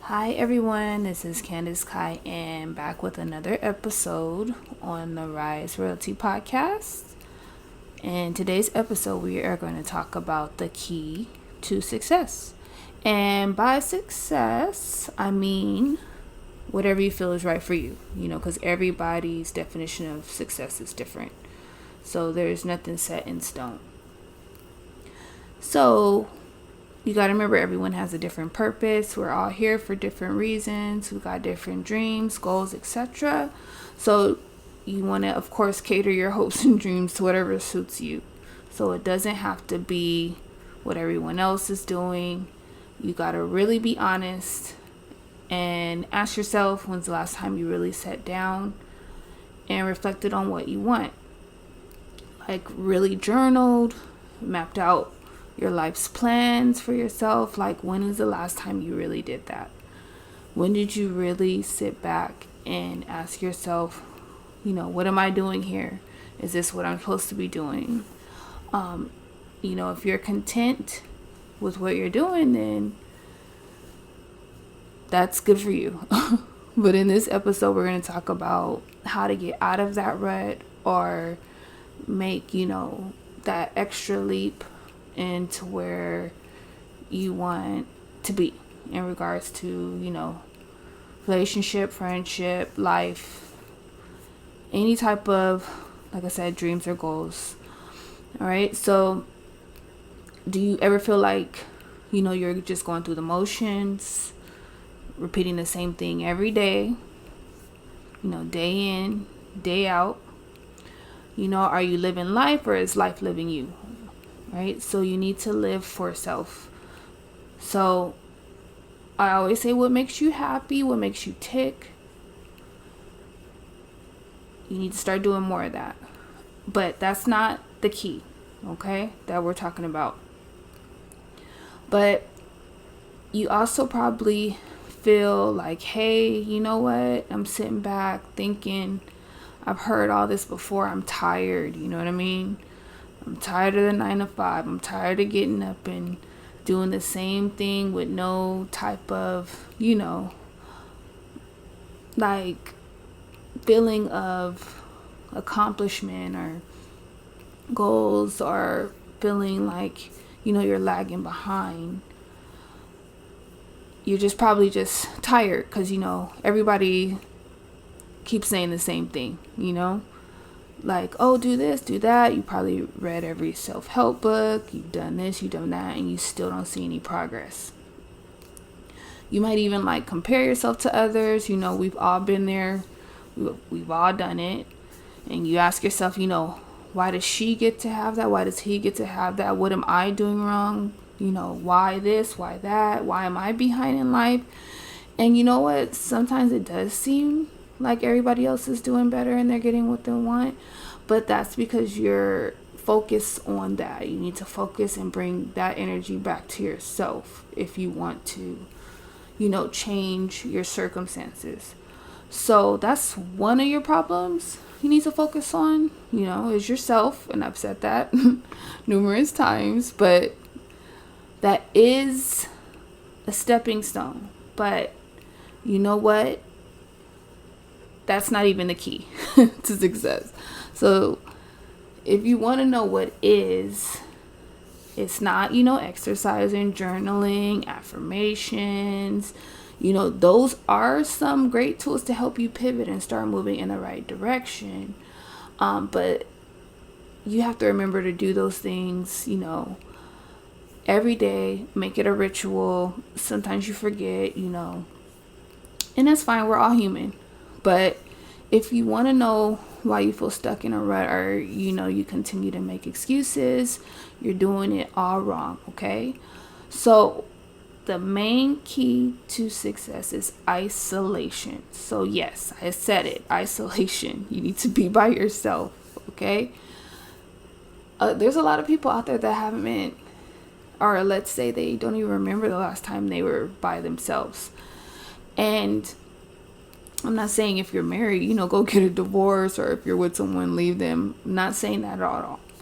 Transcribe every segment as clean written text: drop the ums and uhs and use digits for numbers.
Hi everyone, this is Kandace Kyan back with another episode on the Rise Realty Podcast. In today's episode, we are going to talk about the key to success. And by success, I mean whatever you feel is right for you, because everybody's definition of success is different. So there's nothing set in stone. So you got to remember, everyone has a different purpose. We're all here for different reasons. We got different dreams, goals, etc. So you want to, of course, cater your hopes and dreams to whatever suits you. So it doesn't have to be what everyone else is doing. You got to really be honest and ask yourself, when's the last time you really sat down and reflected on what you want? Like really journaled, mapped out your life's plans for yourself. Like, when is the last time you really did that? When did you really sit back and ask yourself, what am I doing here? Is this what I'm supposed to be doing? If you're content with what you're doing, then that's good for you. But in this episode, we're going to talk about how to get out of that rut or make, that extra leap into where you want to be in regards to, relationship, friendship, life, any type of, like I said, dreams or goals. All right. So do you ever feel like, you're just going through the motions, repeating the same thing every day, day in, day out? Are you living life or is life living you? Right? So you need to live for self. So I always say, what makes you happy, what makes you tick, you need to start doing more of that. But that's not the key, okay, that we're talking about. But you also probably feel like, hey, you know what? I'm sitting back thinking, I've heard all this before. I'm tired. You know what I mean? I'm tired of the 9 to 5. I'm tired of getting up and doing the same thing with no type of, like feeling of accomplishment or goals, or feeling like, you're lagging behind. You're just probably just tired because, everybody keeps saying the same thing, like, oh, do this, do that. You probably read every self-help book. You've done this, you've done that, and you still don't see any progress. You might even compare yourself to others. We've all been there. We've all done it. And you ask yourself, why does she get to have that? Why does he get to have that? What am I doing wrong? Why this? Why that? Why am I behind in life? And you know what? Sometimes it does seem like everybody else is doing better and they're getting what they want, but that's because you're focused on that. You need to focus and bring that energy back to yourself if you want to, change your circumstances. So that's one of your problems you need to focus on, is yourself. And I've said that numerous times, but that is a stepping stone. But you know what? That's not even the key to success. So if you want to know what is, it's not, exercising, journaling, affirmations. Those are some great tools to help you pivot and start moving in the right direction. But you have to remember to do those things, every day. Make it a ritual. Sometimes you forget, and that's fine. We're all human. But if you want to know why you feel stuck in a rut, or, you continue to make excuses, you're doing it all wrong, okay? So the main key to success is isolation. So yes, I said it, isolation. You need to be by yourself, okay? There's a lot of people out there that haven't been, or let's say they don't even remember the last time they were by themselves. And I'm not saying if you're married, go get a divorce, or if you're with someone, leave them. I'm not saying that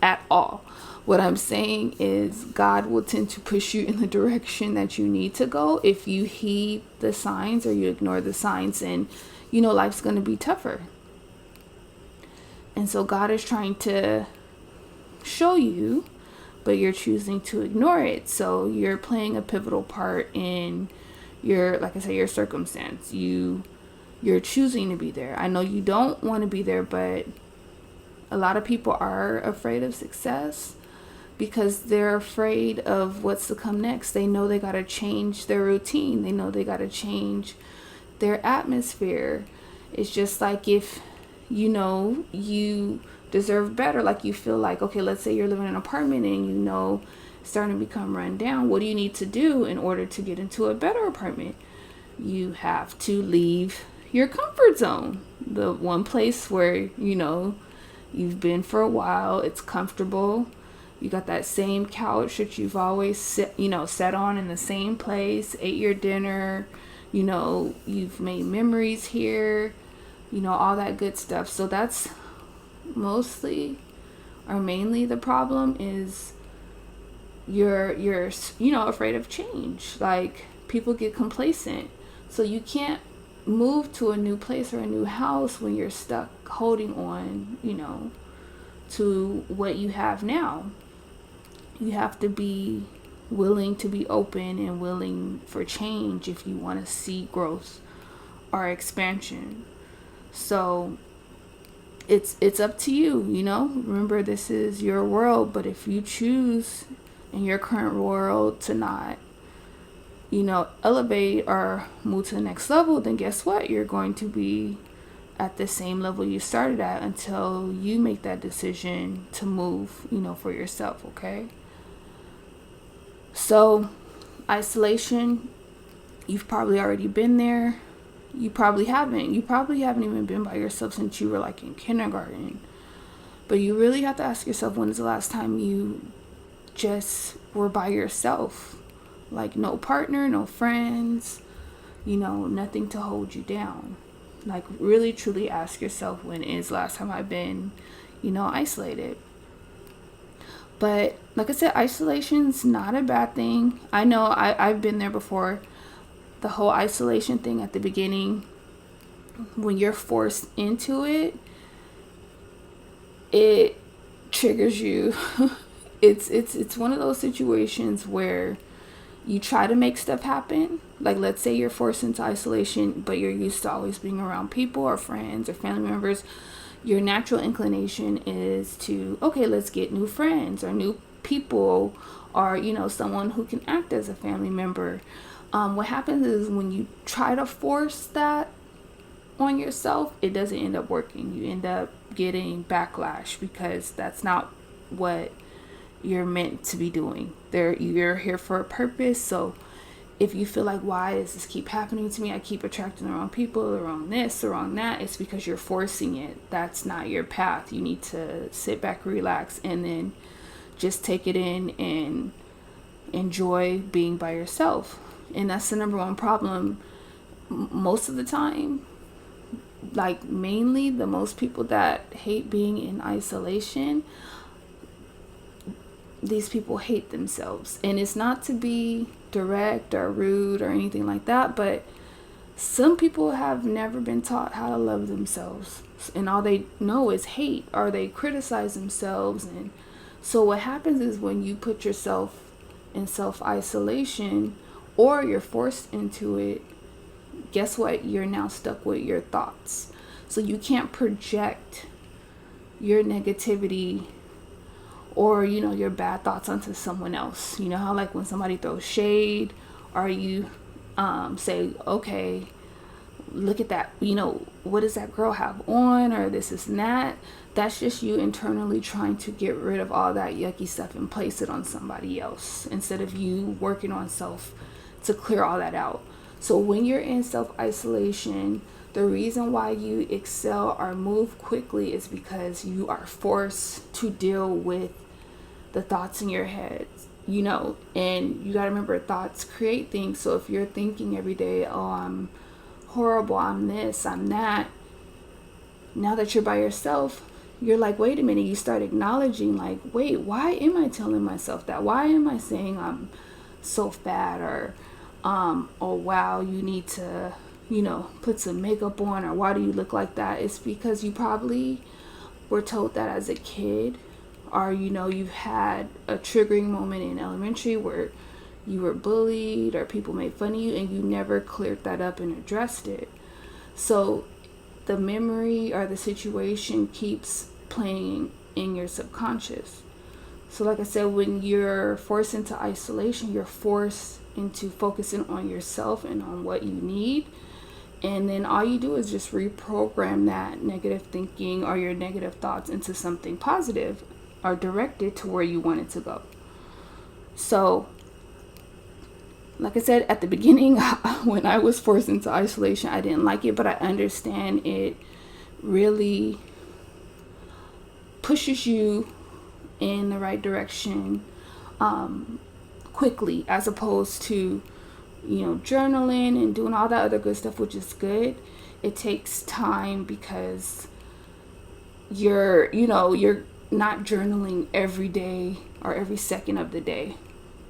at all. What I'm saying is God will tend to push you in the direction that you need to go if you heed the signs or you ignore the signs, and life's going to be tougher. And so God is trying to show you, but you're choosing to ignore it. So you're playing a pivotal part in your, like I say, your circumstance. You're choosing to be there. I know you don't want to be there, but a lot of people are afraid of success because they're afraid of what's to come next. They know they got to change their routine. They know they got to change their atmosphere. It's just like if you deserve better, like you feel like, okay, let's say you're living in an apartment and it's starting to become run down. What do you need to do in order to get into a better apartment? You have to leave your comfort zone, the one place where you've been for a while. It's comfortable. You got that same couch that you've always sat on in the same place, ate your dinner, you've made memories here, all that good stuff. So that's mostly or mainly the problem is you're afraid of change. Like, people get complacent. So you can't move to a new place or a new house when you're stuck holding on, to what you have now. You have to be willing to be open and willing for change if you want to see growth or expansion. So it's up to you, Remember, this is your world, but if you choose in your current world to not, elevate or move to the next level, then guess what? You're going to be at the same level you started at until you make that decision to move, for yourself, okay? So, isolation, you've probably already been there. You probably haven't. You probably haven't even been by yourself since you were like in kindergarten. But you really have to ask yourself, when is the last time you just were by yourself? Like, no partner, no friends, nothing to hold you down. Like, really, truly ask yourself, when is the last time I've been, isolated? But like I said, isolation's not a bad thing. I know I've been there before. The whole isolation thing at the beginning, when you're forced into it, it triggers you. It's one of those situations where you try to make stuff happen. Like, let's say you're forced into isolation, but you're used to always being around people or friends or family members. Your natural inclination is to, okay, let's get new friends or new people or, someone who can act as a family member. What happens is when you try to force that on yourself, it doesn't end up working. You end up getting backlash because that's not what you're meant to be doing. You're here for a purpose. So if you feel like, why does this keep happening to me? I keep attracting the wrong people, the wrong this, the wrong that. It's because you're forcing it. That's not your path. You need to sit back, relax, and then just take it in and enjoy being by yourself. And that's the number one problem most of the time. Like, mainly the most people that hate being in isolation, these people hate themselves. And it's not to be direct or rude or anything like that, but some people have never been taught how to love themselves, and all they know is hate, or they criticize themselves. And so what happens is, when you put yourself in self-isolation or you're forced into it, guess what? You're now stuck with your thoughts. So you can't project your negativity or, your bad thoughts onto someone else. You know how, like, when somebody throws shade, or you say, okay, look at that, what does that girl have on, or this is that. That's just you internally trying to get rid of all that yucky stuff and place it on somebody else, instead of you working on self to clear all that out. So when you're in self-isolation, the reason why you excel or move quickly is because you are forced to deal with the thoughts in your head, and you got to remember, thoughts create things. So if you're thinking every day, oh, I'm horrible, I'm this, I'm that, now that you're by yourself, you're like, wait a minute, you start acknowledging, like, wait, why am I telling myself that? Why am I saying I'm so fat? Or oh wow, you need to, put some makeup on, or why do you look like that? It's because you probably were told that as a kid, or you've had a triggering moment in elementary where you were bullied or people made fun of you, and you never cleared that up and addressed it. So the memory or the situation keeps playing in your subconscious. So like I said, when you're forced into isolation, you're forced into focusing on yourself and on what you need. And then all you do is just reprogram that negative thinking or your negative thoughts into something positive, or direct it to where you want it to go. So like I said at the beginning, when I was forced into isolation, I didn't like it, but I understand it really pushes you in the right direction quickly, as opposed to journaling and doing all that other good stuff, which is good. It takes time because you're not journaling every day or every second of the day.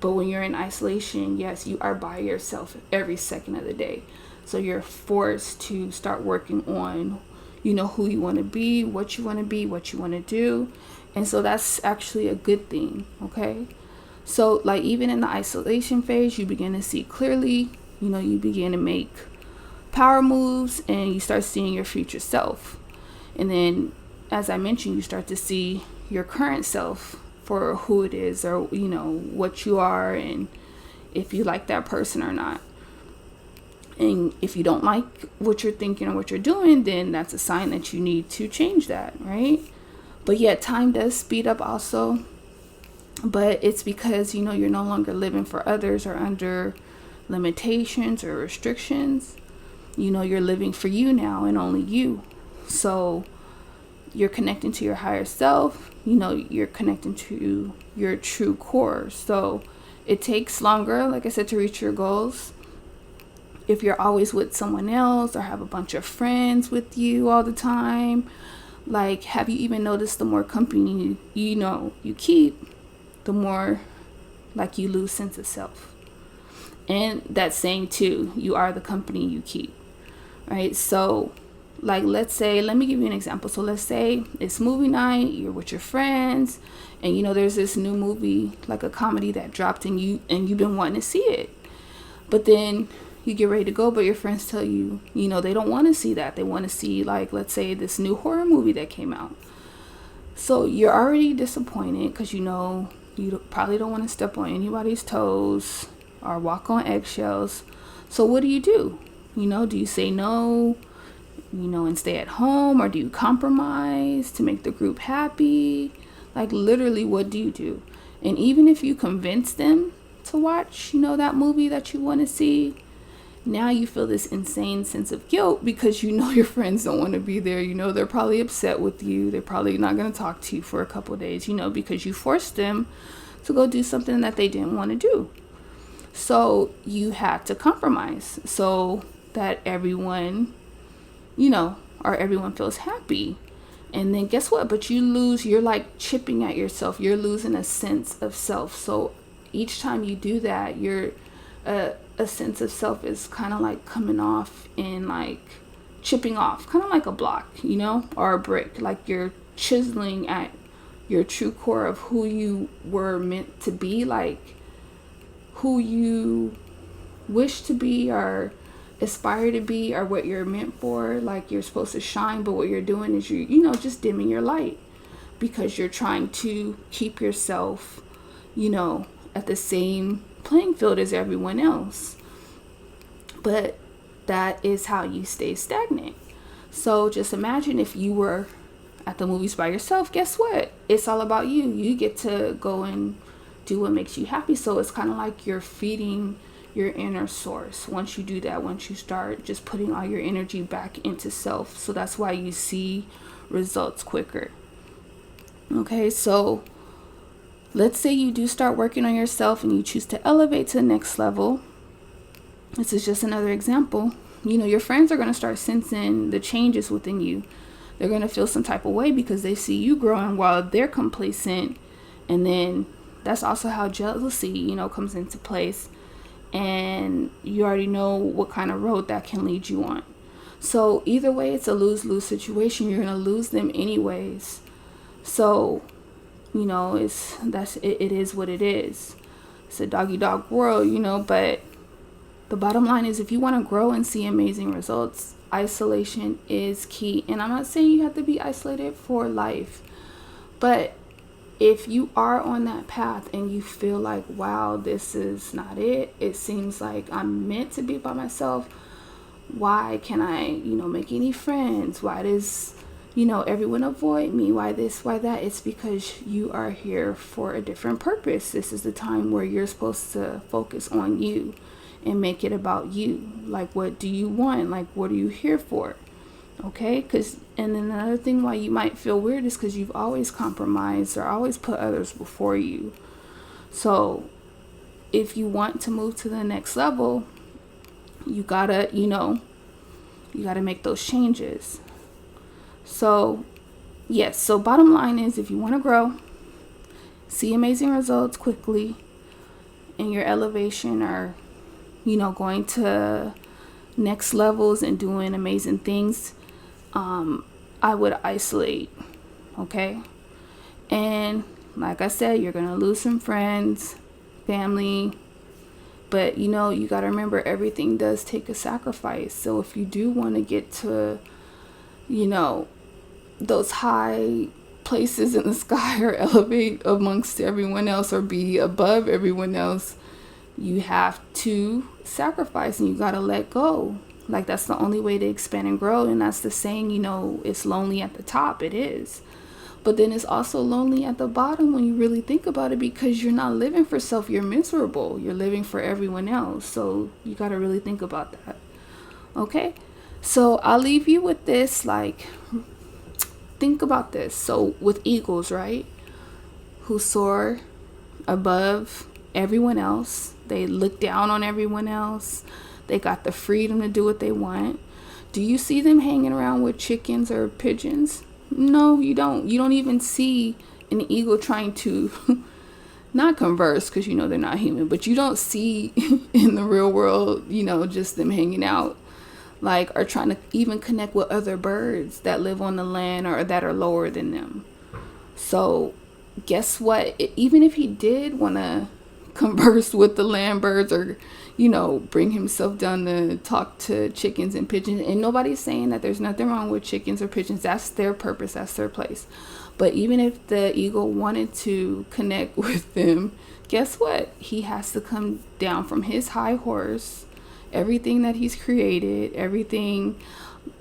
But when you're in isolation, yes, you are by yourself every second of the day. So you're forced to start working on, who you want to be, what you want to be, what you want to do. And so that's actually a good thing, okay? So like even in the isolation phase, you begin to see clearly, you begin to make power moves, and you start seeing your future self. And then, as I mentioned, you start to see your current self for who it is, or what you are, and if you like that person or not. And if you don't like what you're thinking or what you're doing, then that's a sign that you need to change that, right? But yet time does speed up also, but it's because you're no longer living for others or under limitations or restrictions. You're living for you now, and only you. So you're connecting to your higher self, you're connecting to your true core. So it takes longer, like I said, to reach your goals. If you're always with someone else or have a bunch of friends with you all the time, like, have you even noticed the more company you keep, the more like you lose sense of self? And that saying too, you are the company you keep, right? So like, let's say, let me give you an example. So let's say it's movie night, you're with your friends, and there's this new movie, like a comedy that dropped, and you've been wanting to see it. But then you get ready to go, but your friends tell you, they don't want to see that. They want to see, like, let's say this new horror movie that came out. So you're already disappointed because you probably don't want to step on anybody's toes or walk on eggshells. So what do? Do you say no, and stay at home, or do you compromise to make the group happy? Like, literally, what do you do? And even if you convince them to watch, that movie that you want to see, now you feel this insane sense of guilt because your friends don't want to be there. They're probably upset with you. They're probably not going to talk to you for a couple of days, because you forced them to go do something that they didn't want to do. So you had to compromise so that everyone, or everyone feels happy. And then guess what? But you're like chipping at yourself. You're losing a sense of self. So each time you do that, a sense of self is kind of like coming off and like chipping off, kind of like a block, or a brick. Like you're chiseling at your true core of who you were meant to be, like who you wish to be or aspire to be, or what you're meant for. Like you're supposed to shine, but what you're doing is just dimming your light because you're trying to keep yourself at the same playing field as everyone else. But that is how you stay stagnant. So just imagine if you were at the movies by yourself. Guess what? It's all about you. You get to go and do what makes you happy. So it's kind of like you're feeding your inner source. Once you do that, once you start just putting all your energy back into self. So that's why you see results quicker. Okay, so let's say you do start working on yourself and you choose to elevate to the next level. This is just another example. Your friends are going to start sensing the changes within you. they're going to feel some type of way because they see you growing while they're complacent. And then that's also how jealousy, comes into place. And you already know what kind of road that can lead you on. So either way, it's a lose-lose situation. You're going to lose them anyways. So, it is what it is. It's a dog-eat-dog world, but the bottom line is, if you want to grow and see amazing results, isolation is key. And I'm not saying you have to be isolated for life, but if you are on that path and you feel like, wow, this is not it, it seems like I'm meant to be by myself, why can I, make any friends? Why does, everyone avoid me? Why this, why that? It's because you are here for a different purpose. This is the time where you're supposed to focus on you and make it about you. Like, what do you want? Like, what are you here for? Okay? And then another thing why you might feel weird is because you've always compromised or always put others before you. So if you want to move to the next level, you gotta, make those changes. So yes, so bottom line is, if you want to grow, see amazing results quickly in your elevation, or going to next levels and doing amazing things, I would isolate. Okay? And like I said, you're gonna lose some friends, family, but you got to remember, everything does take a sacrifice. So if you do want to get to those high places in the sky, or elevate amongst everyone else, or be above everyone else, you have to sacrifice, and you got to let go. Like, that's the only way to expand and grow. And that's the saying, it's lonely at the top. It is. But then it's also lonely at the bottom when you really think about it, because you're not living for self. You're miserable. You're living for everyone else. So you got to really think about that. Okay? So I'll leave you with this. Like, think about this. So with eagles, right, who soar above everyone else, they look down on everyone else. They got the freedom to do what they want. Do you see them hanging around with chickens or pigeons? No, you don't. You don't even see an eagle trying to not converse, because they're not human, but you don't see in the real world, just them hanging out, like, or trying to even connect with other birds that live on the land or that are lower than them. So guess what? Even if he did want to converse with the land birds, or bring himself down to talk to chickens and pigeons, and nobody's saying that there's nothing wrong with chickens or pigeons. That's their purpose, that's their place. But even if the eagle wanted to connect with them, guess what? He has to come down from his high horse, everything that he's created, everything,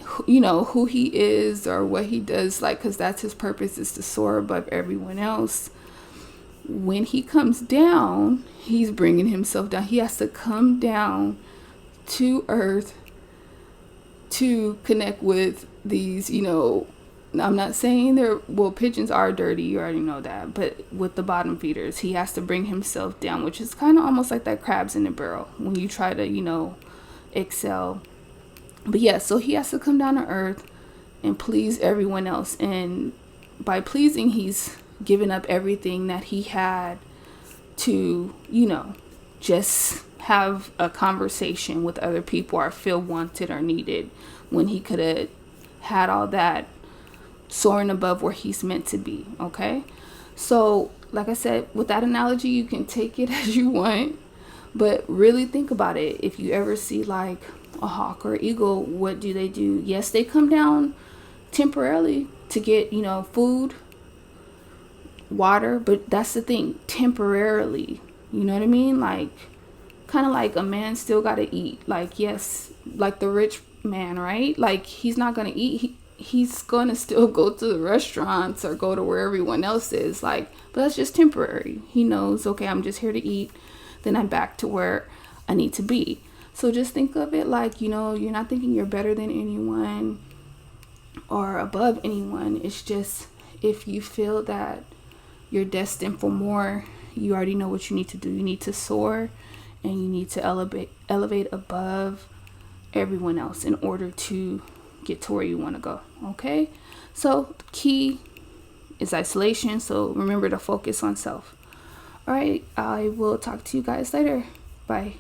who he is or what he does, like, because that's his purpose, is to soar above everyone else. When he comes down, he's bringing himself down. He has to come down to earth to connect with these, I'm not saying pigeons are dirty, you already know that, but with the bottom feeders, he has to bring himself down, which is kind of almost like that crabs in the barrel when you try to, excel. But yeah, so he has to come down to earth and please everyone else. And by pleasing, he's giving up everything that he had to, just have a conversation with other people or feel wanted or needed, when he could have had all that soaring above where he's meant to be. Okay? So, like I said, with that analogy, you can take it as you want, but really think about it. If you ever see like a hawk or eagle, what do? Yes, they come down temporarily to get, food, water, but that's the thing, temporarily. You know what I mean? Like, kind of like a man still got to eat. Like, yes, like the rich man, right? Like, he's not going to eat. He's going to still go to the restaurants or go to where everyone else is. Like, but that's just temporary. He knows, okay, I'm just here to eat. Then I'm back to where I need to be. So just think of it like, you're not thinking you're better than anyone or above anyone. It's just, if you feel that you're destined for more, you already know what you need to do. You need to soar, and you need to elevate above everyone else in order to get to where you want to go. Okay, so the key is isolation, so remember to focus on self. All right, I will talk to you guys later. Bye.